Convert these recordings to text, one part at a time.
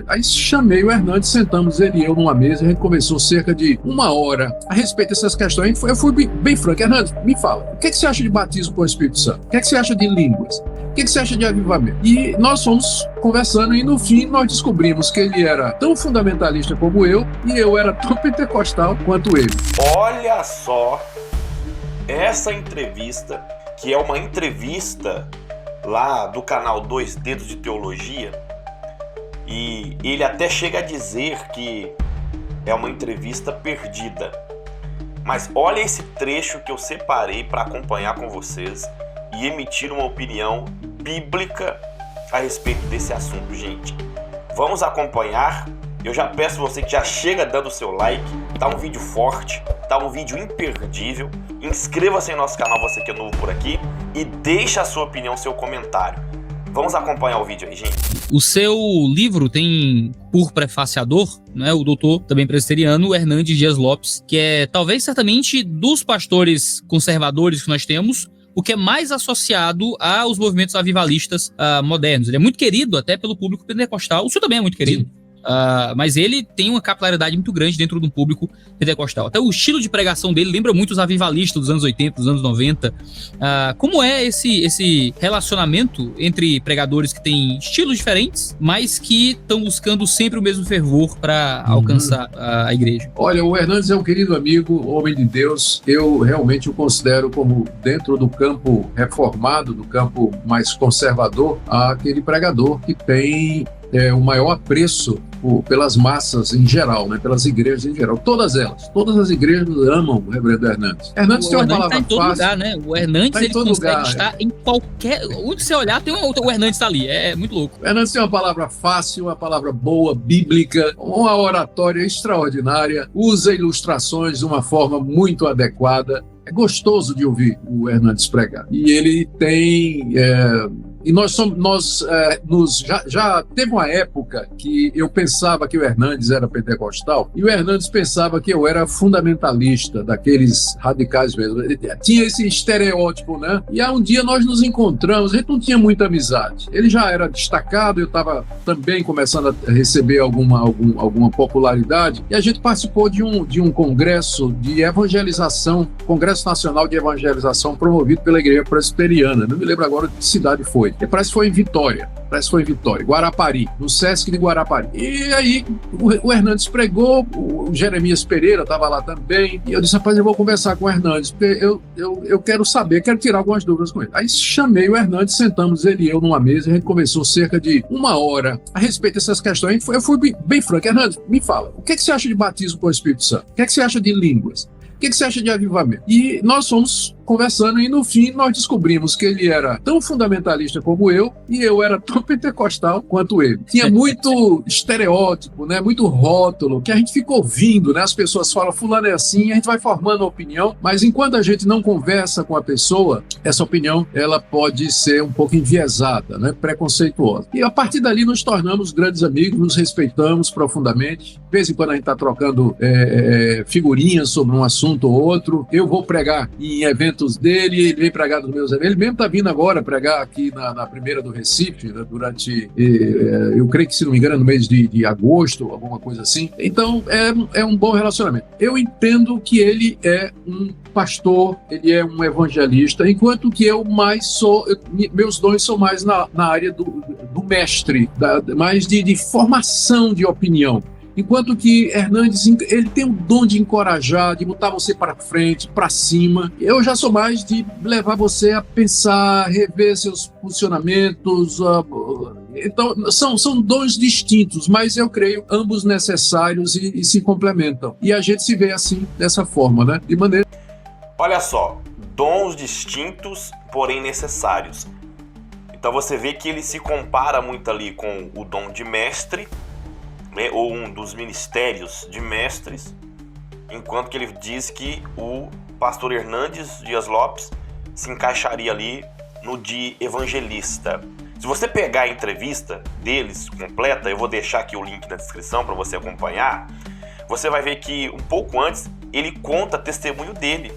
Aí chamei o Hernandes, sentamos ele e eu numa mesa, a gente conversou cerca de 1 hora a respeito dessas questões. Eu fui bem franco. Hernandes, me fala, o que você acha de batismo com o Espírito Santo? O que você acha de línguas? O que você acha de avivamento? E nós fomos conversando e no fim nós descobrimos que ele era tão fundamentalista como eu e eu era tão pentecostal quanto ele. Olha só, essa entrevista, que é uma entrevista lá do canal Dois Dedos de Teologia, e ele até chega a dizer que é uma entrevista perdida. Mas olha esse trecho que eu separei para acompanhar com vocês e emitir uma opinião bíblica a respeito desse assunto, gente. Vamos acompanhar. Eu já peço você que já chega dando o seu like. Tá um vídeo forte, tá um vídeo imperdível. Inscreva-se em nosso canal, você que é novo por aqui, e deixa a sua opinião, seu comentário. Vamos acompanhar o vídeo aí, gente. O seu livro tem por prefaciador, né, o doutor, também presbiteriano, Hernandes Dias Lopes, que é talvez certamente dos pastores conservadores que nós temos, o que é mais associado aos movimentos avivalistas modernos. Ele é muito querido até pelo público pentecostal. O senhor também é muito querido. Sim. Mas ele tem uma capilaridade muito grande dentro do público pentecostal. Até o estilo de pregação dele lembra muito os avivalistas dos anos 80, dos anos 90. Como é esse relacionamento entre pregadores que têm estilos diferentes, mas que estão buscando sempre o mesmo fervor para alcançar a igreja? Olha, o Hernandes é um querido amigo, homem de Deus. Eu realmente o considero como, dentro do campo reformado, do campo mais conservador, aquele pregador que tem o maior apreço pelas massas em geral, né? Pelas igrejas em geral. Todas as igrejas amam o reverendo Hernandes. Hernandes tem uma palavra fácil. Está em todo lugar, né? O Hernandes, ele consegue estar em qualquer... Onde você olhar, o Hernandes está ali. É muito louco. O Hernandes tem uma palavra fácil, uma palavra boa, bíblica, uma oratória extraordinária, usa ilustrações de uma forma muito adequada. É gostoso de ouvir o Hernandes pregar. E ele tem... E já teve uma época que eu pensava que o Hernandes era pentecostal e o Hernandes pensava que eu era fundamentalista, daqueles radicais mesmo. Tinha esse estereótipo, né? E aí um dia nós nos encontramos, a gente não tinha muita amizade. Ele já era destacado, eu estava também começando a receber alguma popularidade, e a gente participou de um congresso de evangelização, Congresso Nacional de Evangelização, promovido pela Igreja Presbiteriana. Não me lembro agora de que cidade foi. Parece que foi em Vitória, Guarapari, no Sesc de Guarapari. E aí o Hernandes pregou, o Jeremias Pereira estava lá também, e eu disse, rapaz, eu vou conversar com o Hernandes, porque eu quero saber, quero tirar algumas dúvidas com ele. Aí chamei o Hernandes, sentamos ele e eu numa mesa, a gente conversou cerca de 1 hora a respeito dessas questões. Eu fui bem franco. Hernandes, me fala, o que você acha de batismo com o Espírito Santo? O que você acha de línguas? O que você acha de avivamento? E nós fomos conversando e no fim nós descobrimos que ele era tão fundamentalista como eu e eu era tão pentecostal quanto ele. Tinha muito estereótipo, né? Muito rótulo, que a gente fica ouvindo, né? As pessoas falam, fulano é assim, a gente vai formando uma opinião, mas enquanto a gente não conversa com a pessoa, essa opinião ela pode ser um pouco enviesada, né? Preconceituosa. E a partir dali nos tornamos grandes amigos, nos respeitamos profundamente. De vez em quando a gente está trocando figurinhas sobre um assunto ou outro. Eu vou pregar em eventos dele, ele vem pregar nos meus eventos. Ele mesmo está vindo agora pregar aqui na primeira do Recife, né, durante, eu creio que, se não me engano, no mês de agosto, alguma coisa assim. Então, é um bom relacionamento. Eu entendo que ele é um pastor, ele é um evangelista, enquanto que eu mais sou, meus dons são mais na área do mestre, mais de formação de opinião. Enquanto que Hernandes, ele tem o dom de encorajar, de botar você para frente, para cima. Eu já sou mais de levar você a pensar, rever seus funcionamentos. Então, são dons distintos, mas eu creio ambos necessários e se complementam. E a gente se vê assim, dessa forma, né? De maneira... Olha só, dons distintos, porém necessários. Então você vê que ele se compara muito ali com o dom de mestre, né, ou um dos ministérios de mestres, enquanto que ele diz que o pastor Hernandes Dias Lopes se encaixaria ali no de evangelista. Se você pegar a entrevista deles completa, eu vou deixar aqui o link na descrição para você acompanhar, você vai ver que um pouco antes ele conta testemunho dele.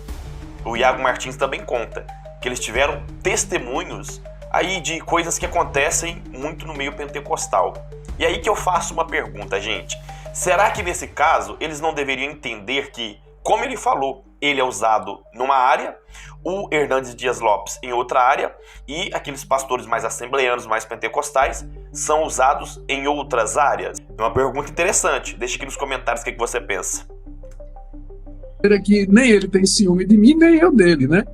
O Iago Martins também conta que eles tiveram testemunhos aí de coisas que acontecem muito no meio pentecostal. E aí que eu faço uma pergunta, gente. Será que nesse caso eles não deveriam entender que, como ele falou, ele é usado numa área, o Hernandes Dias Lopes em outra área, e aqueles pastores mais assembleanos, mais pentecostais, são usados em outras áreas? É uma pergunta interessante. Deixa aqui nos comentários o que você pensa. Que nem ele tem ciúme de mim, nem eu dele, né?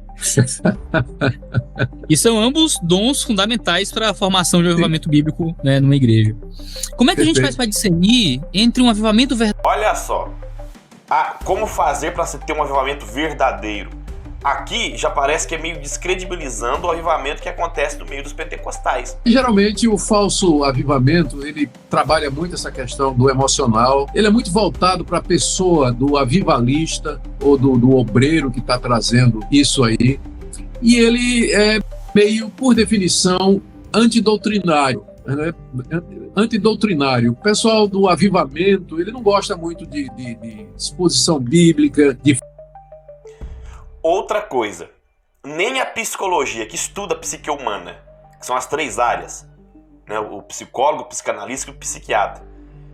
E são ambos dons fundamentais para a formação de um avivamento bíblico, né, numa igreja. Como é que a gente faz para discernir entre um avivamento verdadeiro? Olha só, como fazer para se ter um avivamento verdadeiro? Aqui já parece que é meio descredibilizando o avivamento que acontece no meio dos pentecostais. Geralmente o falso avivamento, ele trabalha muito essa questão do emocional, ele é muito voltado para a pessoa do avivalista ou do obreiro que está trazendo isso aí, e ele é meio, por definição, antidoutrinário. Né? Antidoutrinário. O pessoal do avivamento, ele não gosta muito de exposição bíblica, de... Outra coisa, nem a psicologia, que estuda a psique humana, que são as 3 áreas, né, o psicólogo, o psicanalista e o psiquiatra,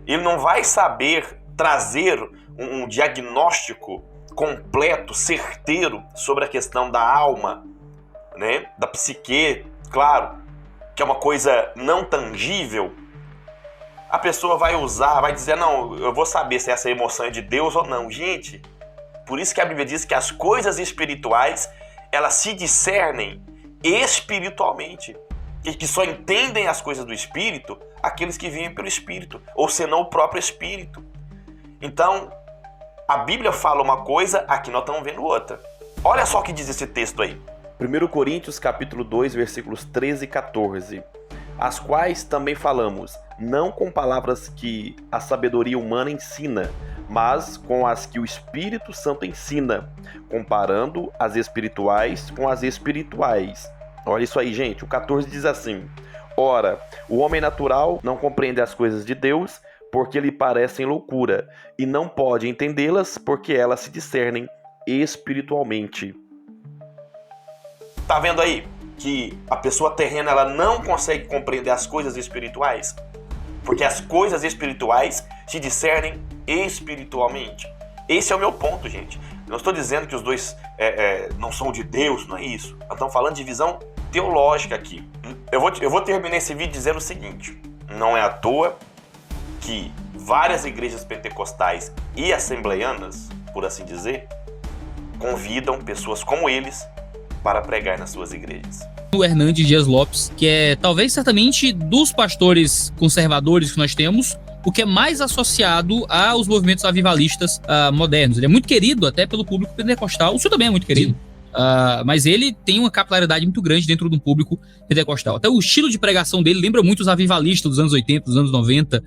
ele não vai saber trazer um diagnóstico completo, certeiro, sobre a questão da alma, né, da psique, claro, que é uma coisa não tangível. A pessoa vai usar, vai dizer, não, eu vou saber se essa emoção é de Deus ou não. Gente, por isso que a Bíblia diz que as coisas espirituais, elas se discernem espiritualmente. E que só entendem as coisas do Espírito aqueles que vivem pelo Espírito, ou senão o próprio Espírito. Então, a Bíblia fala uma coisa, aqui nós estamos vendo outra. Olha só o que diz esse texto aí. 1 Coríntios capítulo 2, versículos 13 e 14. As quais também falamos, não com palavras que a sabedoria humana ensina, mas com as que o Espírito Santo ensina, comparando as espirituais com as espirituais. Olha isso aí, gente. O 14 diz assim: ora, o homem natural não compreende as coisas de Deus, porque lhe parecem loucura, e não pode entendê-las, porque elas se discernem espiritualmente. Tá vendo aí que a pessoa terrena, ela não consegue compreender as coisas espirituais? Porque as coisas espirituais se discernem espiritualmente. Esse é o meu ponto, gente. Não estou dizendo que os dois não são de Deus, não é isso. Nós estamos falando de visão teológica aqui. Eu vou terminar esse vídeo dizendo o seguinte: não é à toa que várias igrejas pentecostais e assembleianas, por assim dizer, convidam pessoas como eles para pregar nas suas igrejas. O Hernandes Dias Lopes, que é talvez certamente dos pastores conservadores que nós temos, o que é mais associado aos movimentos avivalistas modernos. Ele é muito querido até pelo público pentecostal. O senhor também é muito querido. Mas ele tem uma capilaridade muito grande dentro de um público pentecostal. Até o estilo de pregação dele lembra muito os avivalistas dos anos 80, dos anos 90.